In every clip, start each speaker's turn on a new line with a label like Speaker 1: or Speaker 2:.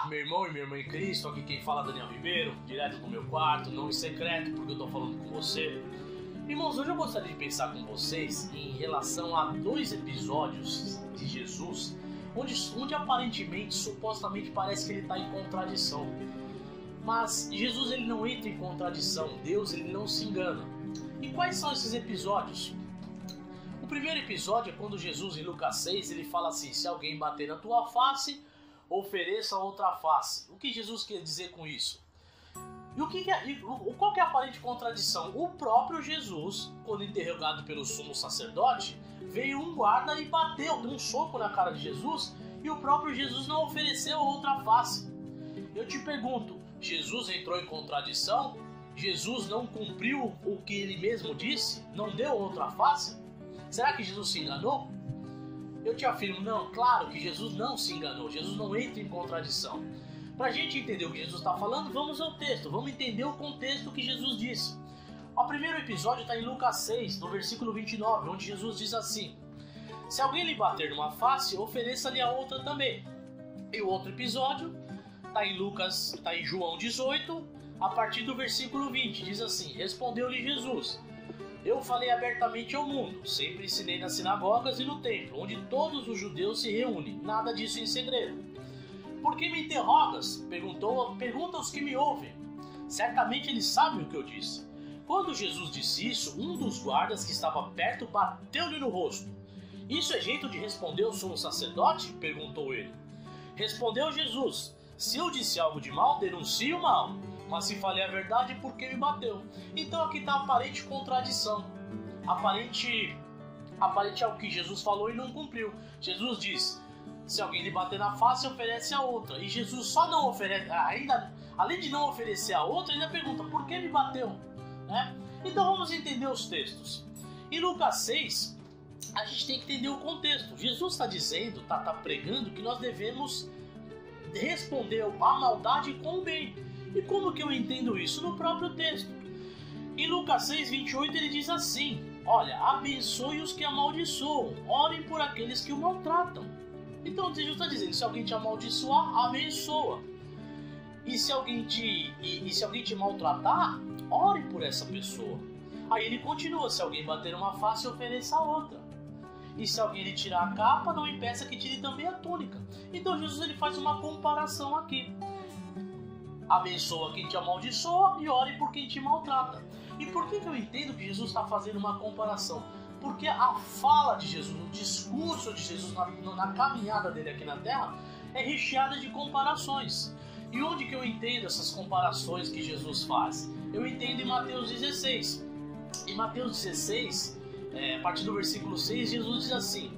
Speaker 1: meu irmão e minha irmã em Cristo, aqui quem fala é Daniel Ribeiro, direto do meu quarto, não em secreto, porque eu tô falando com você. Irmãos, hoje eu gostaria de pensar com vocês em relação a 2 episódios de Jesus, onde aparentemente, supostamente parece que ele está em contradição. Mas Jesus ele não entra em contradição, Deus ele não se engana. E quais são esses episódios? O primeiro episódio é quando Jesus em Lucas 6 ele fala assim: se alguém bater na tua face, ofereça outra face. O que Jesus quer dizer com isso? E qual que é a aparente contradição? O próprio Jesus, quando interrogado pelo sumo sacerdote, veio um guarda e bateu, deu um soco na cara de Jesus, e o próprio Jesus não ofereceu outra face. Eu te pergunto, Jesus entrou em contradição? Jesus não cumpriu o que ele mesmo disse? Não deu outra face? Será que Jesus se enganou? Eu te afirmo, não, claro que Jesus não se enganou, Jesus não entra em contradição. Para a gente entender o que Jesus está falando, vamos ao texto, vamos entender o contexto que Jesus disse. O primeiro episódio está em Lucas 6, no versículo 29, onde Jesus diz assim: se alguém lhe bater numa face, ofereça-lhe a outra também. E o outro episódio está em João 18, a partir do versículo 20, diz assim: respondeu-lhe Jesus: eu falei abertamente ao mundo, sempre ensinei nas sinagogas e no templo, onde todos os judeus se reúnem, nada disso em segredo. Por que me interrogas? Pergunta aos que me ouvem. Certamente eles sabem o que eu disse. Quando Jesus disse isso, um dos guardas que estava perto bateu-lhe no rosto. Isso é jeito de responder ao sumo sacerdote? Perguntou ele. Respondeu Jesus: se eu disse algo de mal, denuncie o mal. Mas se falei a verdade, por que me bateu? Então aqui está a aparente contradição. Aparente é o que Jesus falou e não cumpriu. Jesus diz: se alguém lhe bater na face, oferece a outra. E Jesus só não oferece, ainda, além de não oferecer a outra, ainda pergunta: por que me bateu? Né? Então vamos entender os textos. Em Lucas 6, a gente tem que entender o contexto. Jesus está dizendo, está pregando que nós devemos responder à maldade com o bem. E como que eu entendo isso? No próprio texto. Em Lucas 6, 28, ele diz assim: olha, abençoe os que amaldiçoam, orem por aqueles que o maltratam. Então Jesus está dizendo: se alguém te amaldiçoar, abençoa. E se alguém te maltratar, ore por essa pessoa. Aí ele continua: se alguém bater uma face, ofereça a outra. E se alguém lhe tirar a capa, não impeça que tire também a túnica. Então Jesus ele faz uma comparação aqui. Abençoa quem te amaldiçoa e ore por quem te maltrata. E por que eu entendo que Jesus está fazendo uma comparação? Porque a fala de Jesus, o discurso de Jesus na caminhada dele aqui na Terra é recheada de comparações. E onde que eu entendo essas comparações que Jesus faz? Eu entendo em Mateus 16. Em Mateus 16, a partir do versículo 6, Jesus diz assim: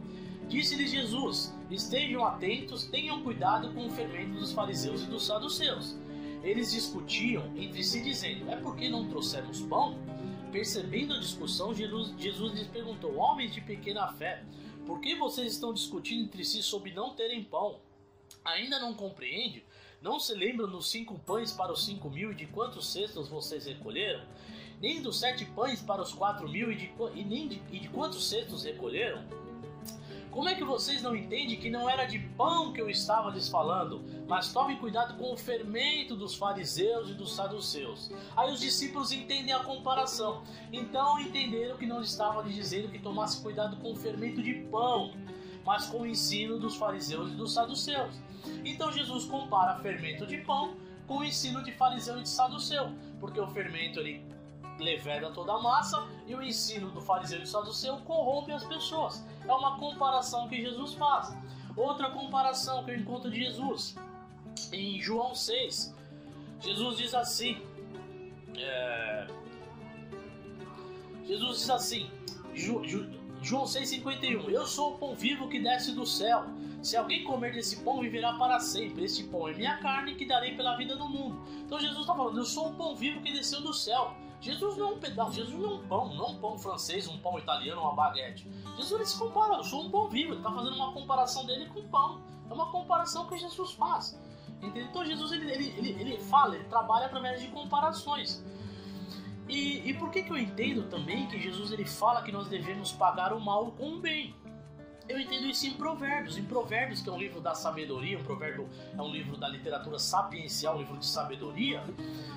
Speaker 1: disse-lhes Jesus: estejam atentos, tenham cuidado com o fermento dos fariseus e dos saduceus. Eles discutiam entre si dizendo: é porque não trouxemos pão? Percebendo a discussão, Jesus lhes perguntou: homens de pequena fé, por que vocês estão discutindo entre si sobre não terem pão? Ainda não compreende? Não se lembram dos 5 pães para os 5.000 e de quantos cestos vocês recolheram? Nem dos 7 pães para os 4.000 e de quantos cestos recolheram? Como é que vocês não entendem que não era de pão que eu estava lhes falando? Mas tomem cuidado com o fermento dos fariseus e dos saduceus. Aí os discípulos entendem a comparação. Então entenderam que não estava lhes dizendo que tomasse cuidado com o fermento de pão, mas com o ensino dos fariseus e dos saduceus. Então Jesus compara fermento de pão com o ensino de fariseu e de saduceu, porque o fermento ele leveda toda a massa e o ensino do fariseu e do saduceu corrompe as pessoas. É uma comparação que Jesus faz. Outra comparação que eu encontro de Jesus em João 6, Jesus diz assim, João 6,51: eu sou o pão vivo que desce do céu. Se alguém comer desse pão, viverá para sempre. Este pão é minha carne que darei pela vida do mundo. Então Jesus está falando: eu sou o pão vivo que desceu do céu. Jesus não é um pedaço, Jesus não é um pão, não um pão francês, um pão italiano, uma baguete. Jesus ele se compara: eu sou um pão vivo. Ele está fazendo uma comparação dele com o pão. É uma comparação que Jesus faz. Entendeu? Então Jesus ele fala, ele trabalha através de comparações. E por que eu entendo também que Jesus ele fala que nós devemos pagar o mal com o bem? Eu entendo isso em Provérbios. Em Provérbios, que é um livro da sabedoria, um provérbio é um livro da literatura sapiencial, um livro de sabedoria.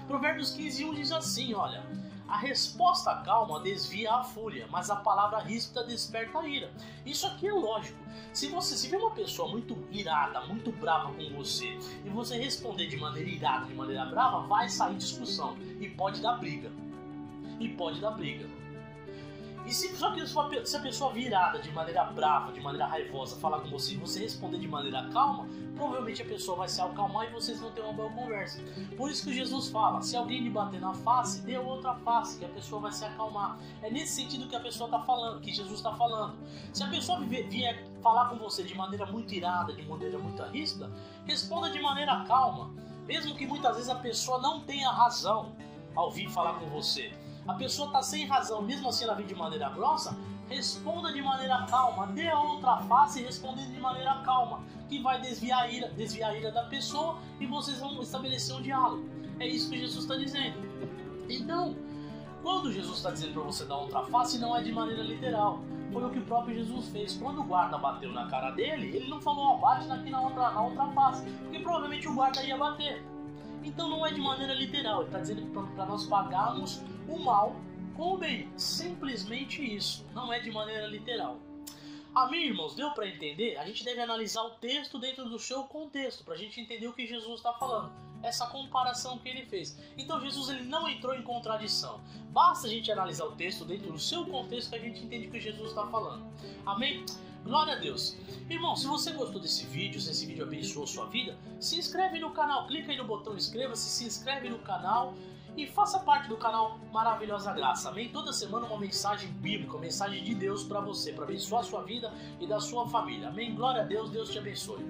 Speaker 1: Provérbios 15:1 diz assim, olha: a resposta calma desvia a fúria, mas a palavra ríspida desperta a ira. Isso aqui é lógico. Se você se vê uma pessoa muito irada, muito brava com você, e você responder de maneira irada, de maneira brava, vai sair discussão. E pode dar briga. Só que se a pessoa virada de maneira brava, de maneira raivosa, falar com você e você responder de maneira calma, provavelmente a pessoa vai se acalmar e vocês vão ter uma boa conversa. Por isso que Jesus fala, se alguém lhe bater na face, dê outra face, que a pessoa vai se acalmar. É nesse sentido que a pessoa está falando, que Jesus está falando. Se a pessoa vier falar com você de maneira muito irada, de maneira muito ríspida, responda de maneira calma, mesmo que muitas vezes a pessoa não tenha razão ao vir falar com você. A pessoa está sem razão, mesmo assim ela vem de maneira grossa, responda de maneira calma, dê a outra face e responda de maneira calma, que vai desviar a ira da pessoa e vocês vão estabelecer um diálogo. É isso que Jesus está dizendo. Então, quando Jesus está dizendo para você dar outra face, não é de maneira literal. Foi o que o próprio Jesus fez. Quando o guarda bateu na cara dele, ele não falou, bate aqui na outra face, porque provavelmente o guarda ia bater. Então não é de maneira literal, ele está dizendo para nós pagarmos o mal com o bem. Simplesmente isso, não é de maneira literal. Amém, irmãos? Deu para entender? A gente deve analisar o texto dentro do seu contexto, para a gente entender o que Jesus está falando. Essa comparação que ele fez. Então Jesus ele não entrou em contradição. Basta a gente analisar o texto dentro do seu contexto que a gente entende o que Jesus está falando. Amém? Glória a Deus. Irmão, se você gostou desse vídeo, se esse vídeo abençoou a sua vida, se inscreve no canal, clica aí no botão inscreva-se, se inscreve no canal e faça parte do canal Maravilhosa Graça. Amém? Toda semana uma mensagem bíblica, uma mensagem de Deus para você, para abençoar a sua vida e da sua família. Amém? Glória a Deus, Deus te abençoe.